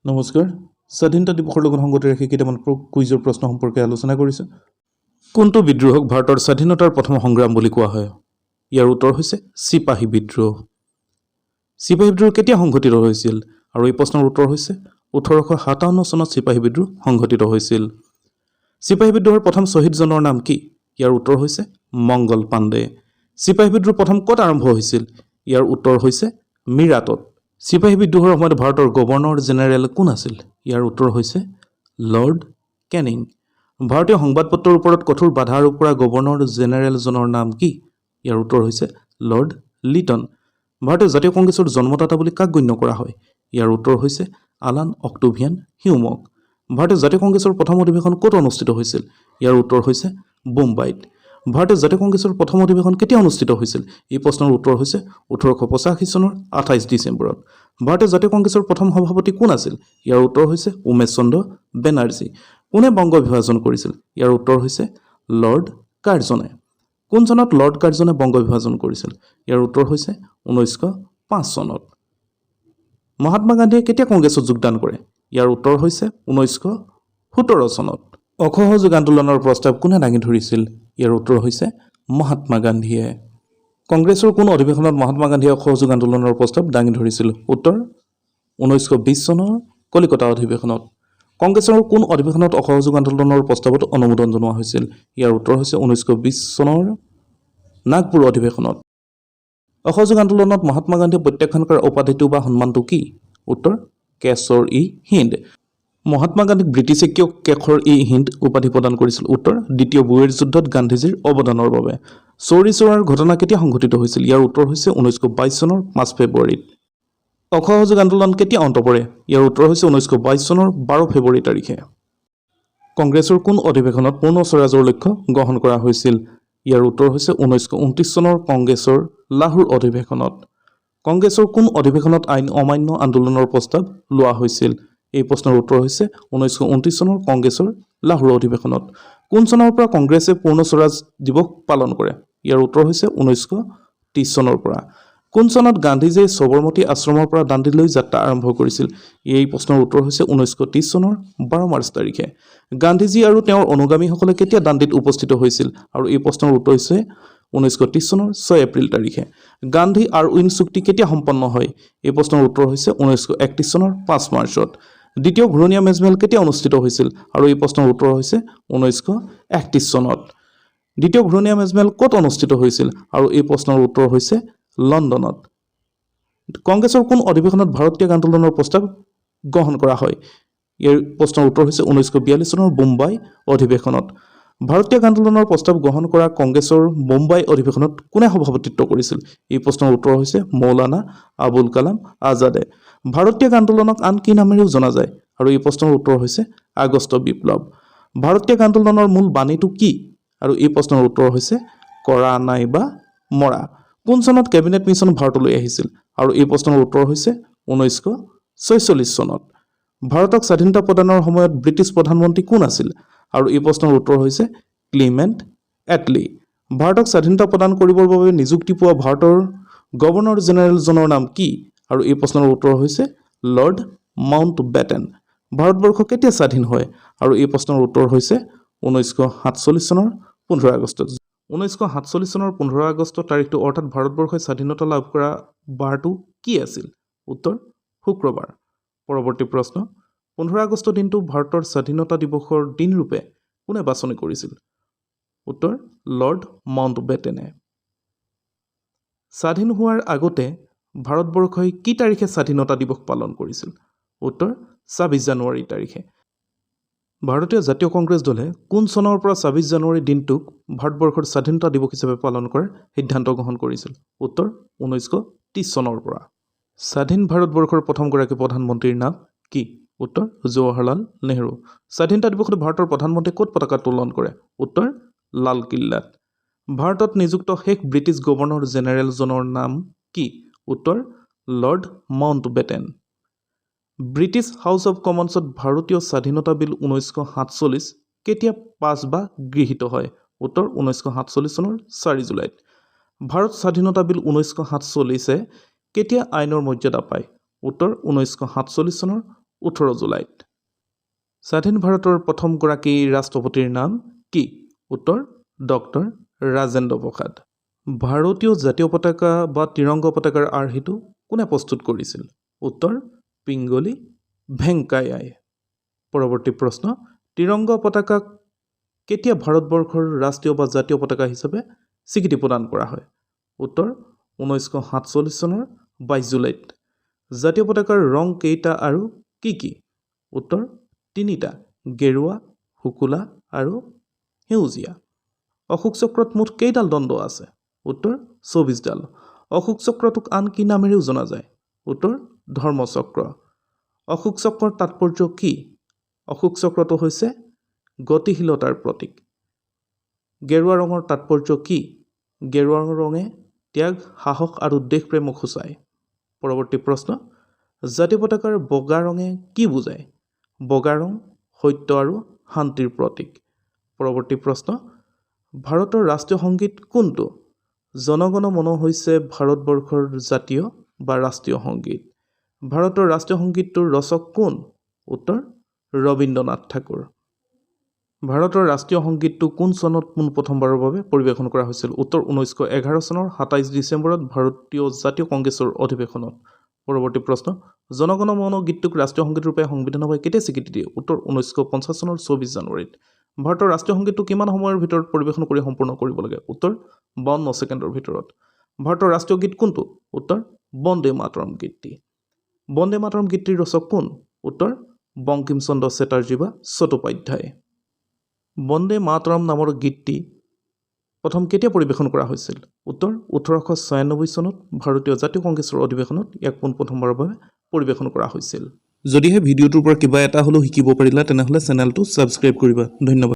নমস্কাৰ। স্বাধীনতা দিৱসৰ লগত সংগতি ৰাখি কেইটামান কুইজৰ প্ৰশ্ন সম্পৰ্কে আলোচনা কৰিছোঁ। কোনটো বিদ্ৰোহক ভাৰতৰ স্বাধীনতাৰ প্ৰথম সংগ্ৰাম বুলি কোৱা হয়? ইয়াৰ উত্তৰ হৈছে চিপাহী বিদ্ৰোহ। চিপাহী বিদ্ৰোহ কেতিয়া সংঘটিত হৈছিল? আৰু এই প্ৰশ্নৰ উত্তৰ হৈছে 1857 চনত চিপাহী বিদ্ৰোহ সংঘটিত হৈছিল। চিপাহী বিদ্ৰোহৰ প্ৰথম শ্বহীদজনৰ নাম কি? ইয়াৰ উত্তৰ হৈছে মংগল পাণ্ডে। চিপাহী বিদ্ৰোহ প্ৰথম ক'ত আৰম্ভ হৈছিল? ইয়াৰ উত্তৰ হৈছে মিৰাটত। চিপাহী বিদ্ৰোহৰ সময়ত ভাৰতৰ গভৰ্ণৰ জেনেৰেল কোন আছিল? ইয়াৰ উত্তৰ হৈছে লৰ্ড কেনিং। ভাৰতীয় সংবাদপত্ৰৰ ওপৰত কঠোৰ বাধা আৰোপ কৰা গভৰ্ণৰ জেনেৰেলজনৰ নাম কি? ইয়াৰ উত্তৰ হৈছে লৰ্ড লিটন। ভাৰতীয় জাতীয় কংগ্ৰেছৰ জন্মদাতা বুলি কাক গণ্য কৰা হয়? ইয়াৰ উত্তৰ হৈছে আলান অক্টোভিয়ান হিউমক। ভাৰতীয় জাতীয় কংগ্ৰেছৰ প্ৰথম অধিৱেশন ক'ত অনুষ্ঠিত হৈছিল? ইয়াৰ উত্তৰ হৈছে বোম্বাইত। ভাৰতীয় জাতীয় কংগ্ৰেছৰ প্ৰথম অধিৱেশন কেতিয়া অনুষ্ঠিত হৈছিল? এই প্ৰশ্নৰ উত্তৰ হৈছে 1885 চনৰ 28 ডিচেম্বৰত। ভাৰতীয় জাতীয় কংগ্ৰেছৰ প্ৰথম সভাপতি কোন আছিল? ইয়াৰ উত্তৰ হৈছে উমেশ চন্দ্ৰ বেনাৰ্জী। কোনে বংগ বিভাজন কৰিছিল? ইয়াৰ উত্তৰ হৈছে লৰ্ড কাৰ্জনে। কোন চনত লৰ্ড কাৰ্জনে বংগ বিভাজন কৰিছিল? ইয়াৰ উত্তৰ হৈছে 1905 চনত। মহাত্মা গান্ধীয়ে কেতিয়া কংগ্ৰেছত যোগদান কৰে? ইয়াৰ উত্তৰ হৈছে 1917 চনত। অসহযোগ আন্দোলনৰ প্ৰস্তাৱ কোনে দাঙি ধৰিছিল? ইয়াৰ উত্তৰ হৈছে মহাত্মা গান্ধীয়ে। কংগ্ৰেছৰ কোন অধিৱেশনত মহাত্মা গান্ধীয়ে অসহযোগ আন্দোলনৰ প্ৰস্তাৱ দাঙি ধৰিছিল? উত্তৰ 1920 চনৰ কলিকতা অধিৱেশনত। কংগ্ৰেছৰ কোন অধিৱেশনত অসহযোগ আন্দোলনৰ প্ৰস্তাৱত অনুমোদন জনোৱা হৈছিল? ইয়াৰ উত্তৰ হৈছে 1920 চনৰ নাগপুৰ অধিৱেশনত। অসহযোগ আন্দোলনত মহাত্মা গান্ধীয়ে প্ৰত্যাখ্যান কৰা উপাধিটো বা সন্মানটো কি? উত্তৰ কেশৰ-ই-হিন্দ। মহাত্মা গান্ধীক ব্ৰিটিছে কিয় কেশৰ-ই-হিন্দ উপাধি প্ৰদান কৰিছিল? উত্তৰ দ্বিতীয় বুৱেৰ যুদ্ধত গান্ধীজীৰ অৱদানৰ বাবে। চৌৰি চৌৰাৰ ঘটনা কেতিয়া সংঘটিত হৈছিল? ইয়াৰ উত্তৰ হৈছে 1922 চনৰ 5 ফেব্ৰুৱাৰীত। অসহযোগ আন্দোলন কেতিয়া অন্ত পৰে? ইয়াৰ উত্তৰ হৈছে 1922 চনৰ 12 ফেব্ৰুৱাৰী তাৰিখে। কংগ্ৰেছৰ কোন অধিৱেশনত পূৰ্ণ স্বৰাজৰ লক্ষ্য গ্ৰহণ কৰা হৈছিল? ইয়াৰ উত্তৰ হৈছে 1929 চনৰ কংগ্ৰেছৰ লাহোৰ অধিৱেশনত। কংগ্ৰেছৰ কোন অধিৱেশনত আইন অমান্য আন্দোলনৰ প্ৰস্তাৱ লোৱা হৈছিল? এই প্ৰশ্নৰ উত্তৰ হৈছে 1929 চনৰ কংগ্ৰেছৰ লাহোৰ অধিৱেশনত। কোন চনৰ পৰা কংগ্ৰেছে পূৰ্ণ স্বৰাজ দিৱস পালন কৰে? ইয়াৰ উত্তৰ হৈছে 1930 চনৰ পৰা। কোন চনত গান্ধীজীয়ে সবৰমতী আশ্ৰমৰ পৰা দাণ্ডিলৈ যাত্ৰা আৰম্ভ কৰিছিল? এই প্ৰশ্নৰ উত্তৰ হৈছে 1930 চনৰ 12 মাৰ্চ তাৰিখে। গান্ধীজী আৰু তেওঁৰ অনুগামীসকলে কেতিয়া দাণ্ডিত উপস্থিত হৈছিল? আৰু এই প্ৰশ্নৰ উত্তৰ হৈছে 1930 চনৰ 6 এপ্ৰিল তাৰিখে। গান্ধী আৰউইন চুক্তি কেতিয়া সম্পন্ন হয়? এই প্ৰশ্নৰ উত্তৰ হৈছে 1931 চনৰ 5 মাৰ্চত। দ্বিতীয় ঘূৰণীয়া মেজমেল কেতিয়া অনুষ্ঠিত হৈছিল? আৰু এই প্ৰশ্নৰ উত্তৰ হৈছে 1931 চনত। দ্বিতীয় ঘূৰণীয়া মেজমেল ক'ত অনুষ্ঠিত হৈছিল? আৰু এই প্ৰশ্নৰ উত্তৰ হৈছে লণ্ডনত। কংগ্ৰেছৰ কোন অধিৱেশনত ভাৰত ত্যাগ আন্দোলনৰ প্ৰস্তাৱ গ্ৰহণ কৰা হয়? ইয়াৰ প্ৰশ্নৰ উত্তৰ হৈছে 1942 চনৰ বোম্বাই অধিৱেশনত। ভাৰত ত্যাগ আন্দোলনৰ প্ৰস্তাৱ গ্ৰহণ কৰা কংগ্ৰেছৰ বোম্বাই অধিৱেশনত কোনে সভাপতিত্ব কৰিছিল? এই প্ৰশ্নৰ উত্তৰ হৈছে মৌলানা আবুল কালাম আজাদে। ভাৰত ত্যাগ আন্দোলনক আন কি নামেৰেও জনা যায়? আৰু এই প্ৰশ্নৰ উত্তৰ হৈছে আগষ্ট বিপ্লৱ। ভাৰত ত্যাগ আন্দোলনৰ মূল বাণীটো কি? আৰু এই প্ৰশ্নৰ উত্তৰ হৈছে কৰা নাইবা মৰা। কোন চনত কেবিনেট মিছন ভাৰতলৈ আহিছিল? আৰু এই প্ৰশ্নৰ উত্তৰ হৈছে 1946 চনত। ভাৰতক স্বাধীনতা প্ৰদানৰ সময়ত ব্ৰিটিছ প্ৰধানমন্ত্ৰী কোন আছিল? আৰু এই প্ৰশ্নৰ উত্তৰ হৈছে ক্লিমেণ্ট এটলি। ভাৰতক স্বাধীনতা প্ৰদান কৰিবৰ বাবে নিযুক্তি পোৱা ভাৰতৰ গভৰ্ণৰ জেনেৰেলজনৰ নাম কি? আৰু এই প্ৰশ্নৰ উত্তৰ হৈছে লৰ্ড মাউণ্ট বেটেন। ভাৰতবৰ্ষ কেতিয়া স্বাধীন হয়? আৰু এই প্ৰশ্নৰ উত্তৰ হৈছে 1947 চনৰ 15 আগষ্ট। 1947 চনৰ 15 আগষ্ট তাৰিখটো অৰ্থাৎ ভাৰতবৰ্ষই স্বাধীনতা লাভ কৰা বাৰটো কি আছিল? উত্তৰ শুক্ৰবাৰ। পৰৱৰ্তী প্ৰশ্ন, 15 আগষ্ট দিনটো ভাৰতৰ স্বাধীনতা দিৱসৰ দিনৰূপে কোনে বাছনি কৰিছিল? উত্তৰ লৰ্ড মাউণ্ট বেটেনে। স্বাধীন হোৱাৰ আগতে ভাৰতবৰ্ষই কি তাৰিখে স্বাধীনতা দিৱস পালন কৰিছিল? উত্তৰ 26 জানুৱাৰী তাৰিখে। ভাৰতীয় জাতীয় কংগ্ৰেছ দলে কোন চনৰ পৰা 26 জানুৱাৰী দিনটোক ভাৰতবৰ্ষৰ স্বাধীনতা দিৱস হিচাপে পালন কৰাৰ সিদ্ধান্ত গ্ৰহণ কৰিছিল? উত্তৰ 1930 চনৰ পৰা। স্বাধীন ভাৰতবৰ্ষৰ প্ৰথমগৰাকী প্ৰধানমন্ত্ৰীৰ নাম কি? উত্তৰ জৱাহৰলাল নেহৰু। স্বাধীনতা দিৱসত ভাৰতৰ প্ৰধানমন্ত্ৰীয়ে ক'ত পতাকা উত্তোলন কৰে? উত্তৰ লালকিল্লাত। ভাৰতত নিযুক্ত শেষ ব্ৰিটিছ গভৰ্ণৰ জেনেৰেলজনৰ নাম কি? উত্তৰ Lord Mountbatten. British House of কমন্সত ভাৰতীয় স্বাধীনতা বিল 1947 কেতিয়া পাছ বা গৃহীত হয়? উত্তৰ 1947 চনৰ 4 জুলাইত। ভাৰত স্বাধীনতা বিল 1947 কেতিয়া আইনৰ মৰ্যাদা পায়? উত্তৰ 1947 চনৰ 18 জুলাইত। স্বাধীন ভাৰতৰ প্ৰথমগৰাকী ৰাষ্ট্ৰপতিৰ নাম কি? উত্তৰ ডক্টৰ ৰাজেন্দ্ৰ প্ৰসাদ। ভাৰতীয় জাতীয় পতাকা বা ত্ৰিৰংগ পতাকাৰ আৰ্হিটো কোনে প্ৰস্তুত কৰিছিল? উত্তৰ পিংগলি ভেংকায়াই। পৰৱৰ্তী প্ৰশ্ন, ত্ৰিৰংগ পতাকাক কেতিয়া ভাৰতবৰ্ষৰ ৰাষ্ট্ৰীয় বা জাতীয় পতাকা হিচাপে স্বীকৃতি প্ৰদান কৰা হয়? উত্তৰ 1947 চনৰ 22 জুলাইত। জাতীয় পতাকাৰ ৰং কেইটা আৰু কি কি? উত্তৰ 3টা, গেৰুৱা, শুকুলা আৰু সেউজীয়া। অশোক চক্ৰত মুঠ কেইডাল দণ্ড আছে? উত্তৰ 24ডাল। অশোক চক্ৰটোক আন কি নামেৰেও জনা যায়? উত্তৰ ধৰ্মচক্ৰ। অশোক চক্ৰৰ তাৎপৰ্য কি? অশোক চক্ৰটো হৈছে গতিশীলতাৰ প্ৰতীক। গেৰুৱা ৰঙৰ তাৎপৰ্য কি? গেৰুৱা ৰঙে ত্যাগ, সাহস আৰু দেশপ্ৰেমক সূচায়। পৰৱৰ্তী প্ৰশ্ন, জাতীয় পতাকাৰ বগা ৰঙে কি বুজায়? বগা ৰং সত্য আৰু শান্তিৰ প্ৰতীক। পৰৱৰ্তী প্ৰশ্ন, ভাৰতৰ ৰাষ্ট্ৰীয় সংগীত কোনটো? জন গণ মন হৈছে ভাৰতবৰ্ষৰ জাতীয় বা ৰাষ্ট্ৰীয় সংগীত। ভাৰতৰ ৰাষ্ট্ৰীয় সংগীতটোৰ ৰচক কোন? উত্তৰ ৰবীন্দ্ৰনাথ ঠাকুৰ। ভাৰতৰ ৰাষ্ট্ৰীয় সংগীতটো কোন চনত পোনপ্ৰথমবাৰৰ বাবে পৰিৱেশন কৰা হৈছিল? উত্তৰ 1911 চনৰ 27 ডিচেম্বৰত ভাৰতীয় জাতীয় কংগ্ৰেছৰ অধিৱেশনত। পৰৱৰ্তী প্ৰশ্ন, জন গণ মন গীতটোক ৰাষ্ট্ৰীয় সংগীত ৰূপে সংবিধানসভাই কেতিয়া স্বীকৃতি দিয়ে? উত্তৰ 1950 চনৰ 24 জানুৱাৰীত। ভাৰতৰ ৰাষ্ট্ৰীয় সংগীতটো কিমান সময়ৰ ভিতৰত পৰিৱেশন কৰি সম্পূৰ্ণ কৰিব লাগে? উত্তৰ 52 ছেকেণ্ডৰ ভিতৰত। ভাৰতৰ ৰাষ্ট্ৰীয় গীত কোনটো? উত্তৰ বন্দে মাতৰম গীতটি। বন্দে মাতৰম গীতটিৰ ৰচক কোন? উত্তৰ বংকিম চন্দ্ৰ চেটাৰ্জী বা চট্টোপাধ্যায়। বন্দে মাতৰম নামৰ গীতটি প্ৰথম কেতিয়া পৰিৱেশন কৰা হৈছিল? উত্তৰ 1896 চনত ভাৰতীয় জাতীয় কংগ্ৰেছৰ অধিৱেশনত ইয়াক পোনপ্ৰথমবাৰৰ বাবে পৰিৱেশন কৰা হৈছিল। যদিহে ভিডিঅ'টোৰ পৰা কিবা এটা হ'লেও শিকিব পাৰিলা তেনেহ'লে চেনেলটো ছাবস্ক্ৰাইব কৰিবা। ধন্যবাদ।